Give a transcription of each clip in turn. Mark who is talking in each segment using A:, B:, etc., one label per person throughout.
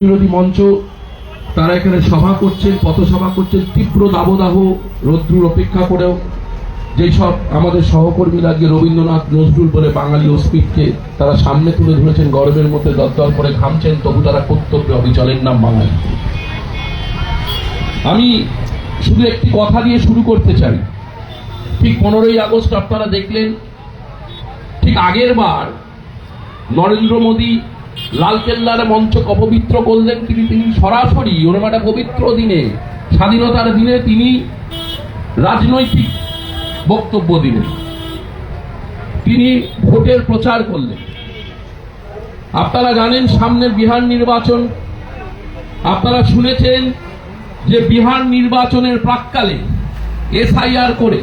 A: বিরোধী মঞ্চ তারা এখানে সভা করছেন, পথসভা করছেন তীব্র দাবদাহ রৌদ্র উপেক্ষা করেও। যেই সব আমাদের সহকর্মীরা আজকে রবীন্দ্রনাথ নজরুল বলে বাঙালি অস্মিতকে তারা সামনে তুলে ধরেছেন, গর্বের মধ্যে দরদর করে ঘামছেন, তবু তারা কর্তব্যে অবিচলের নাম বাঙালি। আমি শুধু একটি কথা দিয়ে শুরু করতে চাই। ঠিক 15ই আগস্ট আপনারা দেখলেন, ঠিক আগের বার নরেন্দ্র মোদী লালকেল্লার মঞ্চ অপবিত্র করলেন। তিনি সরাসরি ওরকম একটা পবিত্র দিনে, স্বাধীনতার দিনে তিনি রাজনৈতিক বক্তব্য দিলেন, তিনি ভোটের প্রচার করলেন। আপনারা জানেন সামনের বিহার নির্বাচন, আপনারা শুনেছেন যে বিহার নির্বাচনের প্রাক্কালে এসআইআর করে,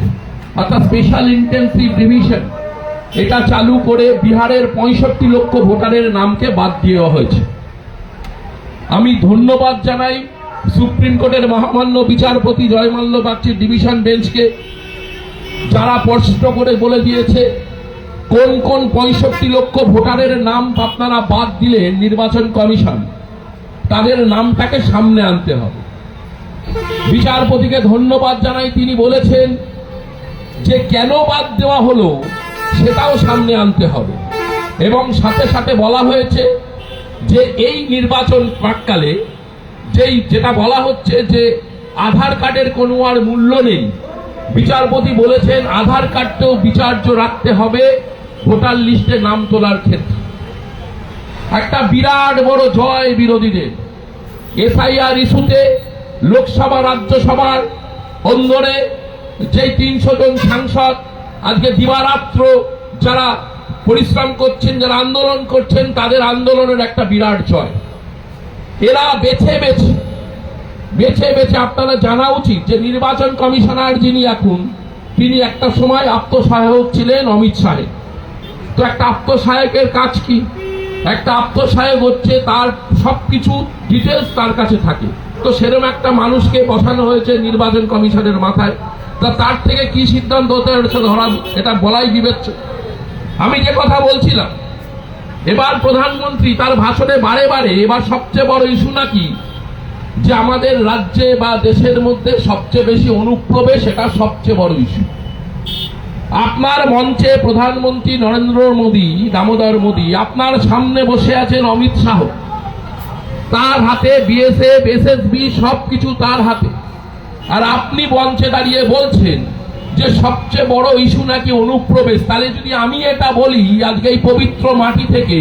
A: অর্থাৎ স্পেশাল ইন্টেনসিভ রিভিশন, এটা চালু করে বিহারের 65 লক্ষ ভোটারের নামকে বাদ দেওয়া হয়েছে। আমি ধন্যবাদ জানাই সুপ্রিম কোর্টের মহামান্য বিচারপতি জয়মাল্য বাগচির ডিভিশন বেঞ্চকে, যারা স্পষ্ট করে বলে দিয়েছে কোন কোন 65 লক্ষ ভোটারের নাম আপনারা বাদ দিলেন নির্বাচন কমিশন, তাদের নামটাকে সামনে আনতে হবে। বিচারপতিকে ধন্যবাদ জানাই, তিনি বলেছেন যে কেন বাদ দেওয়া হলো সেটাও সামনে আনতে হবে। এবং সাথে সাথে বলা হয়েছে যে এই নির্বাচন প্রাক্কালে যেটা বলা হচ্ছে যে আধার কার্ডের কোনো আর মূল্য নেই, বিচারপতি বলেছেন আধার কার্ডটাও বিচার্য রাখতে হবে ভোটার লিস্টে নাম তোলার ক্ষেত্রে। একটা বিরাট বড় জয় বিরোধীদের। এসআইআর ইস্যুতে লোকসভা রাজ্যসভার অন্দরে যেই 300 জন সাংসদ আজকে দিবারাত্র যারা পরিশ্রম করছেন, যারা আন্দোলন করছেন, তাদের আন্দোলনের একটা বিরাট জয়। এরা বেছে বেছে আপনারা জানা উচিত যে নির্বাচন কমিশনার যিনি এখন, তিনি একটা সময় আত্মসহায়ক ছিলেন অমিত শাহের। তো একটা আত্মসহায়কের কাজ কি? একটা আত্মসহায়ক হচ্ছে তার সবকিছু ডিটেলস তার কাছে থাকে। তো সেরকম একটা মানুষকে বসানো হয়েছে নির্বাচন কমিশনের মাথায়। তার থেকে কি সিদ্ধান্ত হতে ধরা, এটা বলাই বিবেচ্য। আমি যে কথা বলছিলাম, এবার প্রধানমন্ত্রী তার ভাষণে বারে বারে এবার সবচেয়ে বড় ইস্যু নাকি যে আমাদের রাজ্যে বা দেশের মধ্যে সবচেয়ে বেশি অনুপ্রবেশ, এটা সবচেয়ে বড় ইস্যু। আপনার মঞ্চে প্রধানমন্ত্রী নরেন্দ্র মোদী, দামোদর মোদী, আপনার সামনে বসে আছেন অমিত শাহ, তার হাতে বিএসএফ, এসএসবি সবকিছু তার হাতে। আর আপনি মঞ্চে দাঁড়িয়ে বলছেন যে সবচেয়ে বড় ইস্যু নাকি অনুপ্রবেশ। তাহলে যদি আমি এটা বলি আজকে এই পবিত্র মাটি থেকে,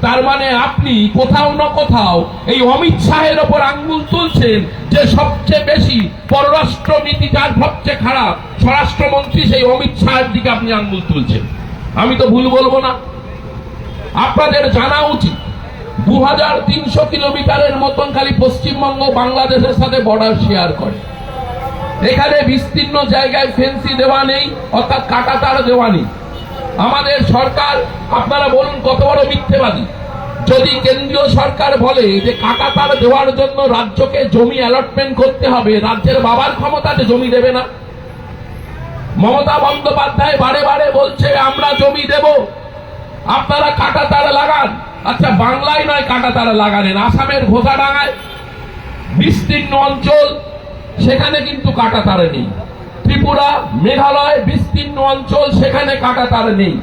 A: তার মানে আপনি কোথাও না কোথাও এই অমিত শাহের ওপর আঙ্গুল তুলছেন যে সবচেয়ে বেশি পররাষ্ট্র নীতি যার সবচেয়ে খারাপ, স্বরাষ্ট্রমন্ত্রী সেই অমিত শাহের দিকে আপনি আঙ্গুল তুলছেন। আমি তো ভুল বলবো না। আপনাদের জানা উচিত 2300 কিলোমিটারের মতন খালি পশ্চিমবঙ্গ বাংলাদেশের সাথে বর্ডার শেয়ার করে। এখানে বিস্তীর্ণ জায়গায় ফেন্সি দেওয়া নেই, অর্থাৎ কাঁটাতার দেওয়া নেই। আমাদের সরকার, আপনারা বলুন কত বড় মিথ্যেবাদী। যদি কেন্দ্রীয় সরকার বলে যে কাঁটাতার দেওয়ার জন্য রাজ্যকে জমি অ্যালটমেন্ট করতে হবে, রাজ্যের বাবার ক্ষমতাতে জমি দেবে না। মমতা বন্দ্যোপাধ্যায় বারে বারে বলছে আমরা জমি দেব, আপনারা কাঁটাতার লাগান। আচ্ছা, বাংলায় নয় কাঁটাতার লাগালেন, আসামের ঘোষাডাঙ্গায় বিস্তীর্ণ অঞ্চল, সেখানে কিন্তু কাঁটাতার নেই। ত্রিপুরা, মেঘালয় বিস্তীর্ণ অঞ্চল, সেখানে কাঁটাতার নেই।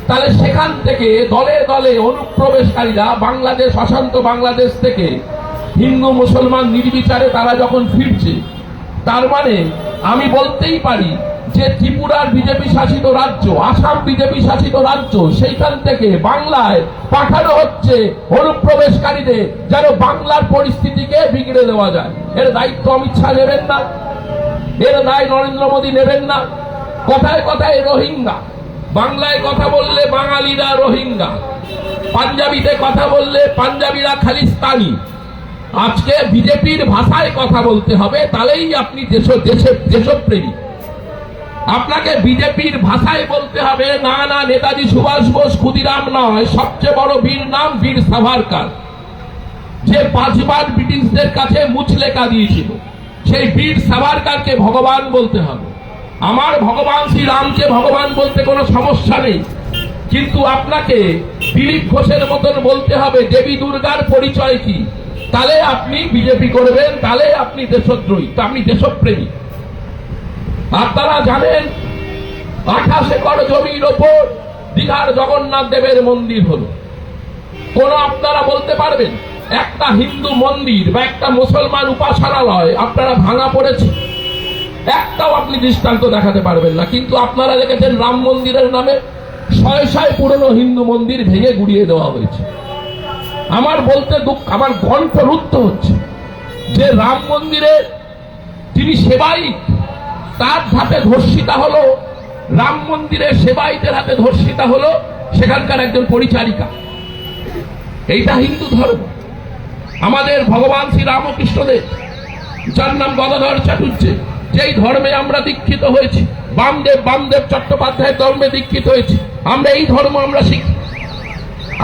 A: তাহলে সেখান থেকে দলে দলে অনুপ্রবেশকারীরা বাংলাদেশ, অশান্ত বাংলাদেশ থেকে হিন্দু মুসলমান নির্বিচারে তারা যখন ফিরছে, তার মানে আমি বলতেই পারি যে ত্রিপুরার বিজেপি শাসিত রাজ্য, আসাম বিজেপি শাসিত রাজ্য, সেইখান থেকে বাংলায় পাঠানো হচ্ছে অনুপ্রবেশকারীদের যেন বাংলার পরিস্থিতিকে বিগড়ে দেওয়া যায়। এর দায়িত্ব অমিত শাহ নেবেন না, এর দায় নরেন্দ্র মোদী নেবেন না। কথায় কথায় রোহিঙ্গা, বাংলায় কথা বললে বাঙালিরা রোহিঙ্গা, পাঞ্জাবিতে কথা বললে পাঞ্জাবিরা খালিস্তানি। আজকে বিজেপির ভাষায় কথা বলতে হবে, তাহলেই আপনি দেশপ্রেমী। আপনাকে বিজেপির ভাষায় বলতে হবে, না না নেতাজি সুভাষ বোস ক্ষুদিরাম নয়, সবচেয়ে বড় বীর নাম বীর সাভারকার, যে 5 বার ব্রিটিশদের কাছে মুচলেকা দিয়েছিল। সেই বীর সাভারকারকে ভগবান বলতে হবে। আমার ভগবান শ্রী রামকে ভগবান বলতে কোনো সমস্যা নেই, কিন্তু আপনাকে দিলীপ ঘোষের মতন বলতে হবে দেবী দুর্গার পরিচয় কি, তাহলে আপনি বিজেপি করবেন, তাহলে আপনি দেশদ্রোহী, তো আপনি দেশপ্রেমী। আপনারা জানেন 28 একর জমির ওপর দীঘার জগন্নাথ দেবের মন্দির হলো। কোন আপনারা বলতে পারবেন একটা হিন্দু মন্দির বা একটা মুসলমান উপাসনালয় আপনারা ভাঙা পড়েছে? একটাও আপনি দৃষ্টান্ত দেখাতে পারবেন না। কিন্তু আপনারা দেখেছেন রাম মন্দিরের নামে শয়ে শয়ে পুরনো হিন্দু মন্দির ভেঙে গুড়িয়ে দেওয়া হয়েছে। আমার বলতে দুঃখ, আমার কণ্ঠ রুদ্ধ হচ্ছে যে রাম মন্দিরে যিনি সেবায়িত তার হাতে ধর্ষিতা হলো, রাম মন্দিরের সেবায়িতের হাতে ধর্ষিতা হলো সেখানকার একজন পরিচারিকা। এইটা হিন্দু ধর্ম। আমাদের ভগবান শ্রী রামকৃষ্ণদেব, যার নাম গদাধর চাটুর্যে, যেই ধর্মে আমরা দীক্ষিত হয়েছি, বামদেব চট্টোপাধ্যায়ের ধর্মে দীক্ষিত হয়েছি, আমরা এই ধর্ম আমরা শিখি।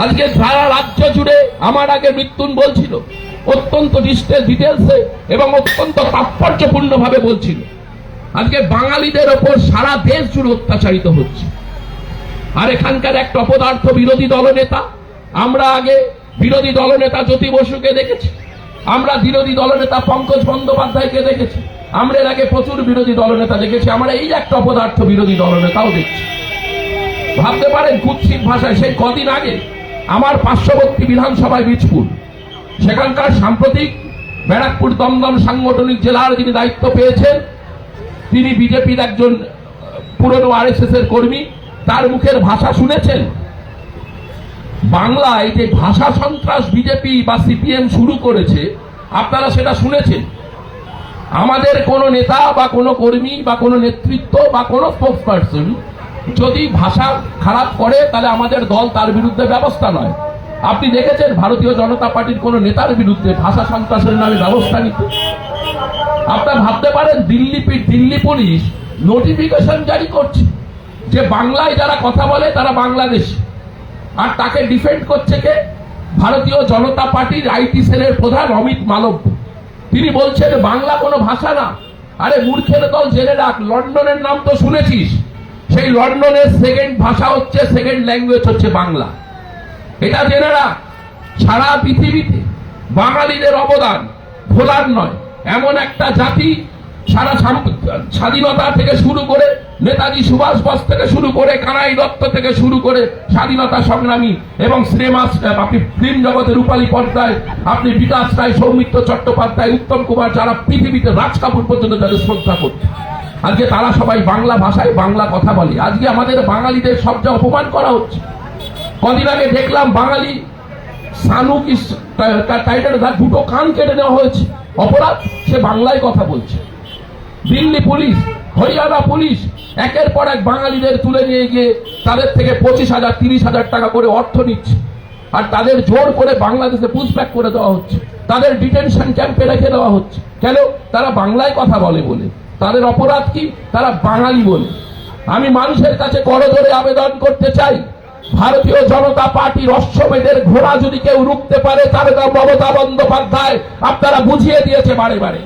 A: আজকে সারা রাজ্য জুড়ে আমার আগে মৃত্যুন বলছিল অত্যন্ত ডিটেলসে এবং অত্যন্ত তাৎপর্যপূর্ণ ভাবে বলছিল, আজকে বাঙালিদের ওপর সারা দেশ জুড়ে অত্যাচারিত হচ্ছে। আর এখানকার একটা অপদার্থ বিরোধী দলনেতা, আমরা আগে বিরোধী দলনেতা জ্যোতি বসুকে দেখেছি, আমরা বিরোধী দলনেতা পঙ্কজ বন্দ্যোপাধ্যায়কে দেখেছি, আমরা এর আগে প্রচুর বিরোধী দলনেতা দেখেছি, আমরা এই একটা অপদার্থ বিরোধী দলনেতাও দেখছি। ভাবতে পারেন কুৎসিত ভাষায়, সেই কদিন আগে আমার পার্শ্ববর্তী বিধানসভায় বীজপুর, সেখানকার সাম্প্রতিক ব্যারাকপুর দমদম সাংগঠনিক জেলার যিনি দায়িত্ব পেয়েছেন, তিনি বিজেপির একজন পুরনো আরএসএস এর কর্মী, তার মুখের ভাষা শুনেছেন? বাংলায় যে ভাষা সন্ত্রাস বিজেপি বা সিপিএম শুরু করেছে আপনারা সেটা শুনেছেন। আমাদের কোনো নেতা বা কোনো কর্মী বা কোনো নেতৃত্ব বা কোনো স্পোক্স পার্সন যদি ভাষা খারাপ করে তাহলে আমাদের দল তার বিরুদ্ধে ব্যবস্থা নয়। আপনি দেখেছেন ভারতীয় জনতা পার্টির কোন নেতার বিরুদ্ধে ভাষা সন্ত্রাসের নামে ব্যবস্থা নিতে? আপনারা ভাবতে পারেন দিল্লি পুলিশ নোটিফিকেশন জারি করছে যে বাংলায় যারা কথা বলে তারা বাংলাদেশী, আর তাকে ডিফেন্ড করছে কে? ভারতীয় জনতা পার্টির আইটি সেলের প্রধান অমিত মালব্য। তিনি বলছেন বাংলা কোনো ভাষা না। আরে মূর্খের দল, জেনে রাখ, লন্ডনের নাম তো শুনেছিস, সেই লন্ডনের সেকেন্ড ভাষা হচ্ছে, সেকেন্ড ল্যাঙ্গুয়েজ হচ্ছে বাংলা। এটা জেনে রাখ। সারা পৃথিবীতে বাঙালিদের অবদান ভোলার নয়। এমন একটা জাতি সারা স্বাধীনতা থেকে শুরু করে নেতাজি সুভাষ বোস থেকে শুরু করে কানাই দত্ত থেকে শুরু করে স্বাধীনতা সংগ্রামী এবং সিনেমা, আপনি ফিল্ম জগতে রূপালী পর্দায় আপনি বিকাশ রায়, সৌমিত্র চট্টোপাধ্যায়, উত্তম কুমার, যারা পৃথিবীতে রাজ কাপুর পর্যন্ত যাদের শ্রদ্ধা করছে, আজকে তারা সবাই বাংলা ভাষায় বাংলা কথা বলে। আজকে আমাদের বাঙালিদের সব যা অপমান করা হচ্ছে। কদিন আগে দেখলাম বাঙালি সানু কি টাইটেল, দুটো কান কেটে নেওয়া হয়েছে, অপরাধ, সে বাংলায় কথা বলছে। দিল্লি পুলিশ, হরিয়ানা পুলিশ একের পর এক বাঙালিদের তুলে নিয়ে গিয়ে তাদের থেকে 25,000 30,000 টাকা করে অর্থ নিচ্ছে, আর তাদের জোর করে বাংলাদেশে পুশব্যাক করে দেওয়া হচ্ছে, তাদের ডিটেনশন ক্যাম্পে রেখে দেওয়া হচ্ছে। কেন? তারা বাংলায় কথা বলে বলে। তাদের অপরাধ কি? তারা বাঙালি বলে। আমি মানুষের কাছে করজোড়ে আবেদন করতে চাই, ভারতীয় জনতা পার্টির অশ্বমেধের ঘোড়া যদি কেউ রুখতে পারে তাহলে তা মমতা বন্দ্যোপাধ্যায়। আপনারা বুঝিয়ে দিয়েছে বারে বারে।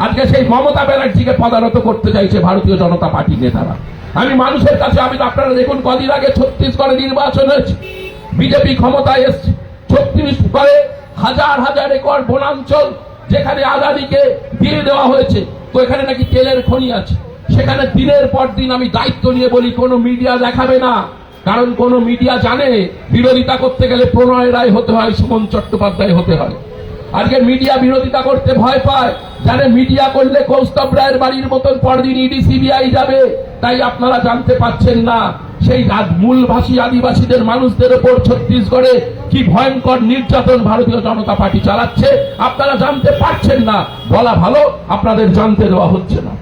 A: আজকে সেই মমতা ব্যানার্জিকে পদানত করতে চাইছে ভারতীয় জনতা পার্টির নেতারা। আমি মানুষের কাছে আপনারা দেখুন, কদিন আগে ছত্তিশগড়ে নির্বাচন হয়েছে, বিজেপি ক্ষমতায় এসছে। ছত্তিশগড়ে হাজার হাজার একর বনাঞ্চল যেখানে আদানিকে দিয়ে দেওয়া হয়েছে, তো এখানে নাকি তেলের খনি আছে। সেখানে দিনের পর দিন আমি দায়িত্ব নিয়ে বলি কোনো মিডিয়া দেখাবে না, কারণ কোন মিডিয়া জানে বিরোধিতা করতে গেলে প্রণয় রায় হতে হয়, সুমন চট্টোপাধ্যায় হতে হয়। আজকে মিডিয়া বিরোধিতা করতে ভয় পায়, জানে মিডিয়া করলে কৌস্তব রায়ের বাড়ির মতন পরদিন ইডি সিবিআই যাবে। তাই আপনারা জানতে পাচ্ছেন না সেই মূলভাষী আদিবাসীদের মানুষদের উপর ছত্তিশগড়ে কি ভয়ঙ্কর নির্যাতন ভারতীয় জনতা পার্টি চালাচ্ছে। আপনারা জানতে পারছেন না, বলা ভালো, আপনাদের জানতে দেওয়া হচ্ছে না।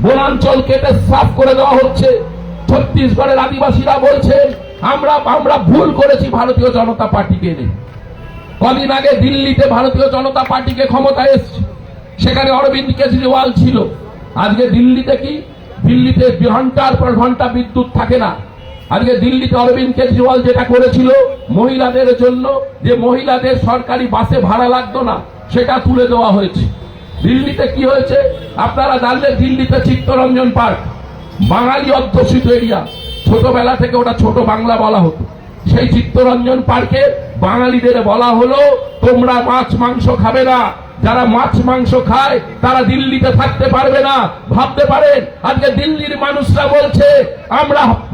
A: বনাঞ্চল কেটে সাফ করে দেওয়া হচ্ছে। ছত্তিশগড়ের আদিবাসীরা বলছেন আমরা ভুল করেছি ভারতীয় জনতা পার্টিকে এনে। কদিন আগে দিল্লিতে ভারতীয় জনতা পার্টিকে ক্ষমতায় এসছে, সেখানে অরবিন্দ কেজরিওয়াল ছিল। আজকে দিল্লিতে কি? দিল্লিতে ঘন্টার পর ঘন্টা বিদ্যুৎ থাকে না। আজকে দিল্লিতে অরবিন্দ কেজরিওয়াল যেটা করেছিল মহিলাদের জন্য, যে মহিলাদের সরকারি বাসে ভাড়া লাগতো না, সেটা তুলে দেওয়া হয়েছে। দিল্লিতে কি হয়েছে আপনারা জানলে, দিল্লিতে চিত্তরঞ্জন পার্ক বাঙালি অধ্যুষিত এরিয়া, ছোটবেলা থেকে ওটা ছোট বাংলা বলা হতো। সেই চিত্তরঞ্জন পার্কে বাঙালিদের বলা হলো তোমরা মাছ মাংস খাবে না, যারা মাছ মাংস খায় তারা দিল্লিতে থাকতে পারবে না। ভাবতে পারেন আজকে দিল্লির মানুষরা বলছে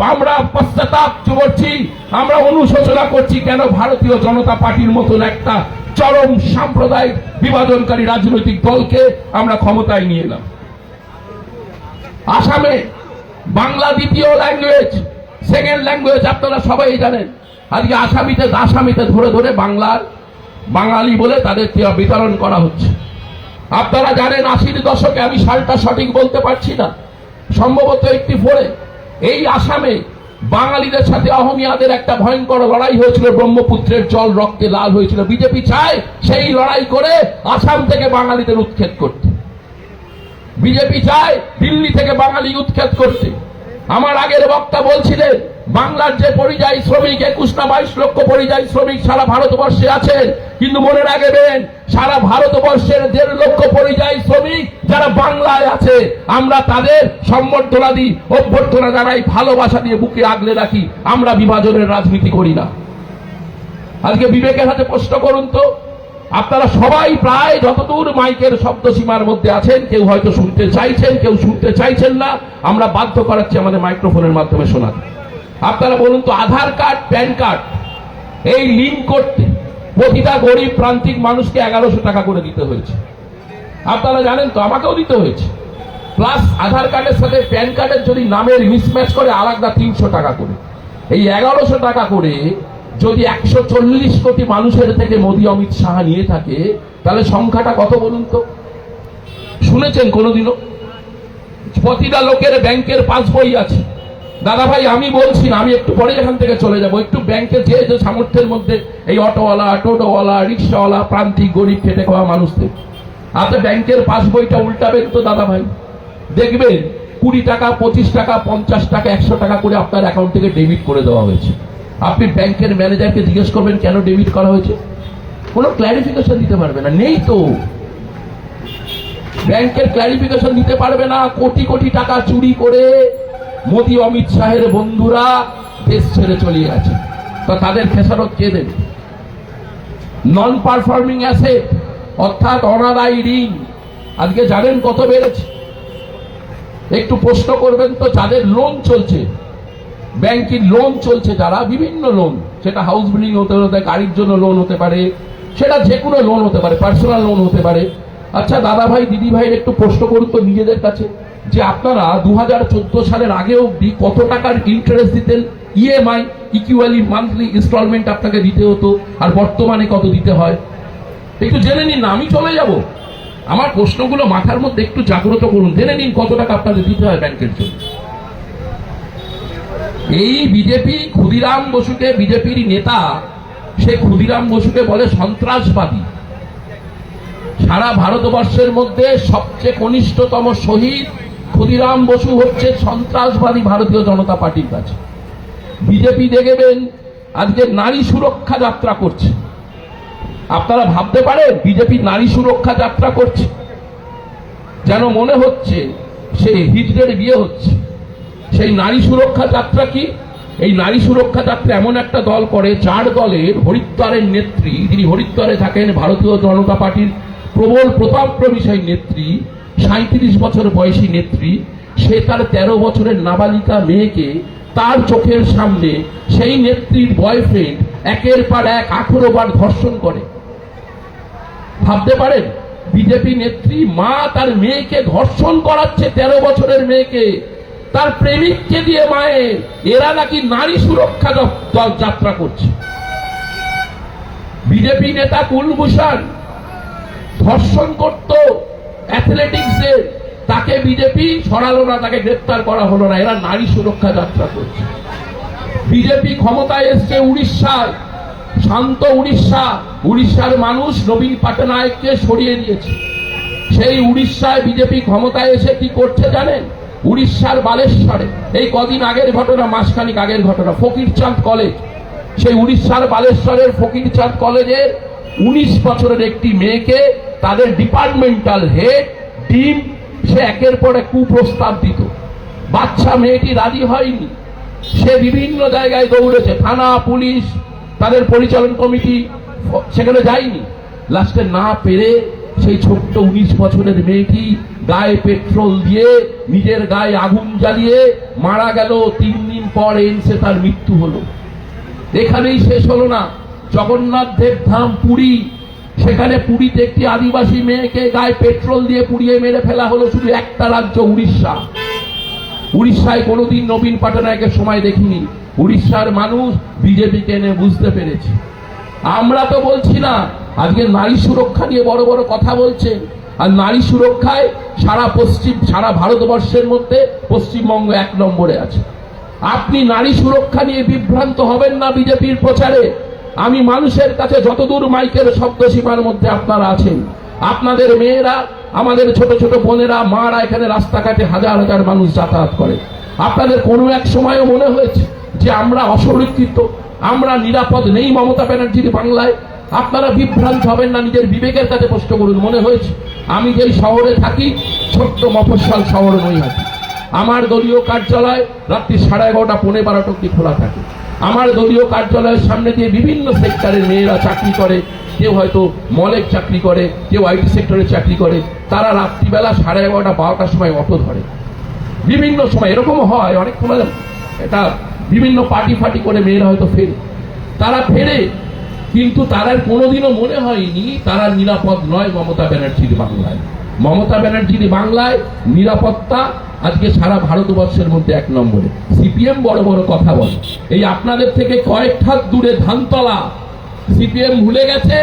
A: আমরা পশ্চাতাপ করছি, আমরা অনুশোচনা করছি কেন ভারতীয় জনতা পার্টির মতন একটা চরম সাম্প্রদায়িক বিভাজনকারী রাজনৈতিক দলকে আমরা ক্ষমতায় নিয়ে এলাম। আসামে বাংলা দ্বিতীয় ল্যাঙ্গুয়েজ, সেকেন্ড ল্যাঙ্গুয়েজ আপনারা সবাই জানেন। আজকে আসামিতে ধরে ধরে বাঙালি বলে তাদের বিতরণ করা হচ্ছে। আপনারা জানেন 80-র দশকে, আমি সালটা সঠিক বলতে পারছি না, সম্ভবত 84-এ এই আসামে বাঙালিদের সাথে অহমিয়াদের একটা ভয়ঙ্কর লড়াই হয়েছিল, ব্রহ্মপুত্রের জল রক্তে লাল হয়েছিল। বিজেপি চায় সেই লড়াই করে আসাম থেকে বাঙালিদের উৎখাত করতে, বিজেপি চায় দিল্লি থেকে বাঙালি উৎখাত করতে। আমার আগের বক্তা বলছিলেন বাংলার যে পরিযায়ী শ্রমিক 21 না 22 লক্ষ পরিযায়ী শ্রমিক সারা ভারতবর্ষে আছেন, কিন্তু মনে রাখবেন সারা ভারতবর্ষের 1.5 লক্ষ পরিযায়ী শ্রমিক যারা বাংলায় আছে, আমরা তাদের সম্বর্ধনা দিই, অভ্যর্থনা জানাই, ভালোবাসা দিয়ে বুকে আগলে রাখি। আমরা বিভাজনের রাজনীতি করি না। আজকে বিবেকের হাতে প্রশ্ন করুন তো, আপনারা সবাই প্রায় যতদূর মাইকের শব্দ সীমার মধ্যে আছেন, কেউ হয়তো শুনতে চাইছেন, কেউ শুনতে চাইছেন না, আমরা বাধ্য করাচ্ছি আমাদের মাইক্রোফোনের মাধ্যমে শোনাতে। আপনারা বলুন তো, আধার কার্ড, প্যান কার্ড এই লিঙ্ক করতে প্রতিটা গরিব প্রান্তিক মানুষকে 1100 টাকা করে দিতে হয়েছে। আপনারা জানেন তো, আমাকেও দিতে হয়েছে। প্লাস আধার কার্ডের সাথে প্যান কার্ডের যদি নামের মিসম্যাচ করে আলাদা 300 টাকা করে। এই 1100 টাকা করে যদি 140 কোটি মানুষের থেকে মোদী অমিত শাহ নিয়ে থাকে, তাহলে সংখ্যাটা কত বলুন তো? শুনেছেন কোনোদিনও? প্রতিটা লোকের ব্যাংকের পাসবই আছে। দাদা ভাই আমি বলছি না, আমি একটু পরে এখান থেকে চলে যাব, একটু ব্যাংকে যে সামর্থ্যের মধ্যে এই অটোওয়ালা, টোটোওয়ালা, রিক্সাওয়ালা, প্রান্তিক গরিব খেটে খাওয়া মানুষদের আপনি ব্যাংকের পাসবইটা উল্টাবেন তো দাদা ভাই, দেখবেন 20 টাকা, 25 টাকা, 50 টাকা, 100 টাকা করে আপনার অ্যাকাউন্ট থেকে ডেবিট করে দেওয়া হয়েছে। আপনি ব্যাংকের ম্যানেজারকে জিজ্ঞেস করবেন কেন ডেবিট করা হয়েছে, কোনো ক্ল্যারিফিকেশন দিতে পারবে না। নেই তো, ব্যাংকের ক্ল্যারিফিকেশন দিতে পারবে না। কোটি কোটি টাকা চুরি করে মোদী অমিত শাহের বন্ধুরা দেশ ছেড়ে চলে গেছে, তো তাদের খেসারত কে দেবে? নন পারফর্মিং অ্যাসেট অর্থাৎ অনাদায়ী ঋণ আজকে জানেন কত বেড়েছে? একটু প্রশ্ন করবেন তো, যাদের লোন চলছে, ব্যাংকের লোন চলছে, যারা বিভিন্ন লোন, সেটা হাউস বিল্ডিং হতে পারে, গাড়ির জন্য লোন হতে পারে, সেটা যে কোনো লোন হতে পারে, পার্সোনাল লোন হতে পারে। আচ্ছা দাদা ভাই, দিদি ভাইয়ের একটু প্রশ্ন করুন তো নিজেদের কাছে, যে আপনারা 2014 সালের আগে অবধি কত টাকার ইন্টারেস্ট দিতেন? ইএমআই ইকুয়ালি মান্থলি ইনস্টলমেন্ট আপনাকে দিতে হতো, আর বর্তমানে কত দিতে হয়? একটু জেনে নিন না, আমি চলে যাব। আমার প্রশ্নগুলো মাথার মধ্যে একটু জাগ্রত করুন, জেনে নিন কত টাকা আপনাদের দিতে হয় ব্যাংকের জন্য। এই বিজেপি ক্ষুদিরাম বসুকে, বিজেপির নেতা সে ক্ষুদিরাম বসুকে বলে সন্ত্রাসবাদী। সারা ভারতবর্ষের মধ্যে সবচেয়ে কনিষ্ঠতম শহীদ ক্ষুদিরাম বসু হচ্ছে সন্ত্রাসবাদী ভারতীয় জনতা পার্টির কাছে। বিজেপি দেখবেন আজকে নারী সুরক্ষা যাত্রা করছে। আপনারা ভাবতে পারেন বিজেপি নারী সুরক্ষা যাত্রা করছে, যেন মনে হচ্ছে সেই হিজড়ের বিয়ে হচ্ছে। সেই নারী সুরক্ষা যাত্রা কি? এই নারী সুরক্ষা যাত্রা এমন একটা দল করে, যার দলের হরিদ্বারের নেত্রী, যিনি হরিদ্বারে থাকেন, ভারতীয় জনতা পার্টির প্রবল প্রতাপপ্রবী সেই নেত্রী, 37 বছর বয়সী নেত্রী, সে তার 13 বছরের নাবালিকা মেয়েকে তার চোখের সামনে সেই নেত্রীর বয়ফ্রেন্ড একের পর এক 18 বার ধর্ষণ করে। ভাবতে পারেন বিজেপি নেত্রী মা তার মেয়েকে ধর্ষণ করাচ্ছে, 13 বছরের মেয়েকে, তার প্রেমিককে দিয়ে মায়ের। এরা নাকি নারী সুরক্ষা যাত্রা করছে। বিজেপি নেতা কুলভূষণ ধর্ষণ করত অ্যাথলেটিক্সে, তাকে বিজেপি সরালো না, তাকে গ্রেপ্তার করা হলো না। এরা নারী সুরক্ষা যাত্রা করছে। বিজেপি ক্ষমতায় এসছে উড়িষ্যায়, শান্ত উড়িষ্যার মানুষ নবীন পাটনায়ককে সরিয়ে দিয়েছে। সেই উড়িষ্যায় বিজেপি ক্ষমতায় এসে কি করছে জানেন? উড়িষ্যার বালেশ্বরে, এই কদিন আগের ঘটনা, মাসখানিক আগের ঘটনা, ফকিরচাঁদ কলেজ, সেই উড়িষ্যার বালেশ্বরের ফকিরচাঁদ কলেজের 19 বছরের একটি মেয়েকে তাদের ডিপার্টমেন্টাল হেড টিম সে একের পর এক কুপ্রস্তাব দিত। বাচ্চা মেয়েটি রাজি হয়নি, সে বিভিন্ন জায়গায় দৌড়েছে, থানা, পুলিশ, তাদের পরিচালন কমিটি সেখানে যায়নি। লাস্টে না পেরে সেই ছোট্ট 19 বছরের মেয়েটি গায়ে পেট্রোল দিয়ে নিজের গায়ে আগুন জ্বালিয়ে মারা গেল। 3 দিন পর এনসে তার মৃত্যু হলো। এখানেই শেষ হলো না, জগন্নাথ দেব ধাম পুরী, সেখানে পুরীতে একটি আদিবাসী মেয়েকে গায়ে পেট্রোল দিয়ে পুড়িয়ে মেরে ফেলা হলো। শুধু একটা রাজ্য উড়িষ্যা। উড়িষ্যায় কোনোদিন নবীন পটনায়কের সময় দেখিনি। উড়িষ্যার মানুষ বিজেপিকে এনে বুঝতে পেরেছে। আমরা তো বলছি না, আজকে নারী সুরক্ষা নিয়ে বড় বড় কথা বলছেন, আর নারী সুরক্ষায় সারা ভারতবর্ষের মধ্যে পশ্চিমবঙ্গ 1 নম্বরে আছে। আপনি নারী সুরক্ষা নিয়ে বিভ্রান্ত হবেন না বিজেপির প্রচারে। আমি মানুষের কাছে যতদূর মাইকের শব্দ সীমার মধ্যে আপনারা আছেন, আপনাদের মেয়েরা, আমাদের ছোট ছোট বোনেরা, মারা এখানে রাস্তাঘাটে হাজার হাজার মানুষ যাতায়াত করে। আপনাদের কোনো এক সময়ও মনে হয়েছে যে আমরা অসুরক্ষিত, আমরা নিরাপদ নেই মমতা ব্যানার্জির বাংলায়? আপনারা বিভ্রান্ত হবেন না, নিজের বিবেকের কাছে প্রশ্ন করুন। মনে হয়েছে? আমি যেই শহরে থাকি, ছোট্ট মফস্বল শহর নৈহাটি, আমার দলীয় কার্যালয় রাত্রি 11:30 পৌনে 12টা অব্দি খোলা থাকে। আমার দলীয় কার্যালয়ের সামনে দিয়ে বিভিন্ন সেক্টরের মেয়েরা চাকরি করে, কেউ হয়তো মলের চাকরি করে, কেউ আইটি সেক্টরে চাকরি করে। তারা রাত্রিবেলা 11:30 12টার সময় অটো ধরে। বিভিন্ন সময় এরকম হয়, অনেক সময় এটা বিভিন্ন পার্টি ফাটি করে মেয়েরা হয়তো ফেরে, তারা ফেরে, কিন্তু তারা কোনোদিনও মনে হয়নি তারা নিরাপদ নয় মমতা ব্যানার্জির বাংলায়। মমতা ব্যানার্জির বাংলায় নিরাপত্তা আজকে সারা ভারতবর্ষের মধ্যে 1 নম্বরে। সিপিএম বড় বড় কথা বলে, এই আপনাদের থেকে কয়েক হাত দূরে ধানতলা সিপিএম ভুলে গেছে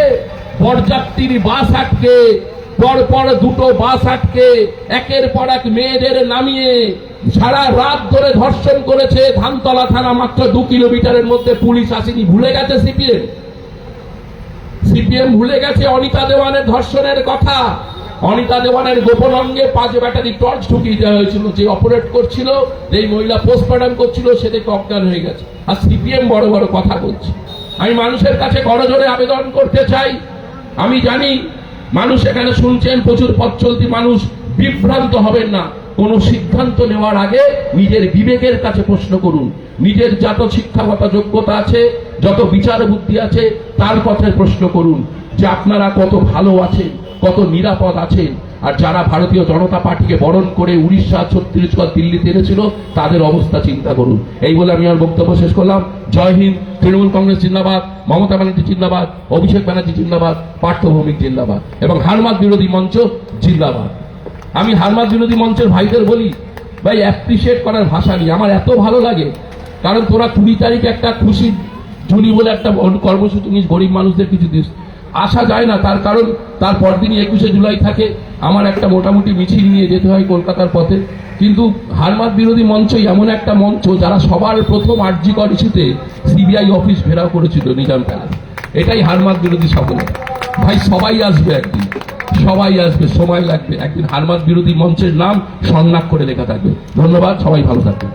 A: বরযাত্রীর বাস আটকে, পরপর 2টো বাস আটকে একের পর এক মেয়েদের নামিয়ে সারা রাত ধরে ধর্ষণ করেছে। ধানতলা থানা মাত্র 2 কিলোমিটারের মধ্যে, পুলিশ আসেনি। ভুলে গেছে সিপিএম ভুলে গেছে অনিতা দেওয়ানের ধর্ষণের কথা। অনিতা দেওয়ানের গোপন অঙ্গে 5 ব্যাটারি টর্চ ঢুকিয়ে দেওয়া হয়েছিল। যে অপারেট করছিল, যেই মহিলা পোস্টমর্টম করছিল, সে দেখে অজ্ঞান হয়ে গেছে। আর সিপিএম বড় বড় কথা বলছে। আমি মানুষের কাছে করজোড়ে আবেদন করতে চাই, আমি জানি মানুষ এখানে শুনছেন, প্রচুর পথ চলতি মানুষ, বিভ্রান্ত হবেন না। কোন সিদ্ধান্ত নেওয়ার আগে নিজের বিবেকের কাছে প্রশ্ন করুন। নিজের যত শিক্ষাগত যোগ্যতা আছে, যত বিচার বুদ্ধি আছে, তার পথে প্রশ্ন করুন যে আপনারা কত ভালো আছেন, কত নিরাপদ আছেন। আর যারা ভারতীয় জনতা পার্টিকে বরণ করে উড়িষ্যা, ছত্তিশগড়, দিল্লিতে এনেছিল, তাদের অবস্থা চিন্তা করুন। এই বলে আমি আমার বক্তব্য শেষ করলাম। জয় হিন্দ। তৃণমূল কংগ্রেস জিন্দাবাদ, মমতা ব্যানার্জি জিন্দাবাদ, অভিষেক ব্যানার্জি জিন্দাবাদ, পার্থ ভৌমিক জিন্দাবাদ, এবং হারমাদ বিরোধী মঞ্চ জিন্দাবাদ। আমি হারমাদ বিরোধী মঞ্চের ভাইদের বলি, ভাই অ্যাপ্রিসিয়েট করার ভাষা নেই। আমার এত ভালো লাগে, কারণ তোরা 20 তারিখে একটা খুশি ঝুলি বলে একটা কর্মসূচি নিস, গরিব মানুষদের কিছু দিস, আসা যায় না। তার কারণ তার পরদিনই 21শে জুলাই থাকে, আমার একটা মোটামুটি মিছিল নিয়ে যেতে হয় কলকাতার পথে। কিন্তু হারমাদ বিরোধী মঞ্চই এমন একটা মঞ্চ যারা সবার প্রথম আরজিকর ইস্যুতে সিবিআই অফিস ঘেরাও করেছিল নিজাম প্যালেস। এটাই হারমাদ বিরোধী সফলতা। ভাই সবাই আসবে একদিন, সবাই আসবে, সময় লাগবে। একদিন হারমাদ বিরোধী মঞ্চের নাম স্বর্ণাক্ষরে লেখা থাকবে। ধন্যবাদ, সবাই ভালো থাকবে।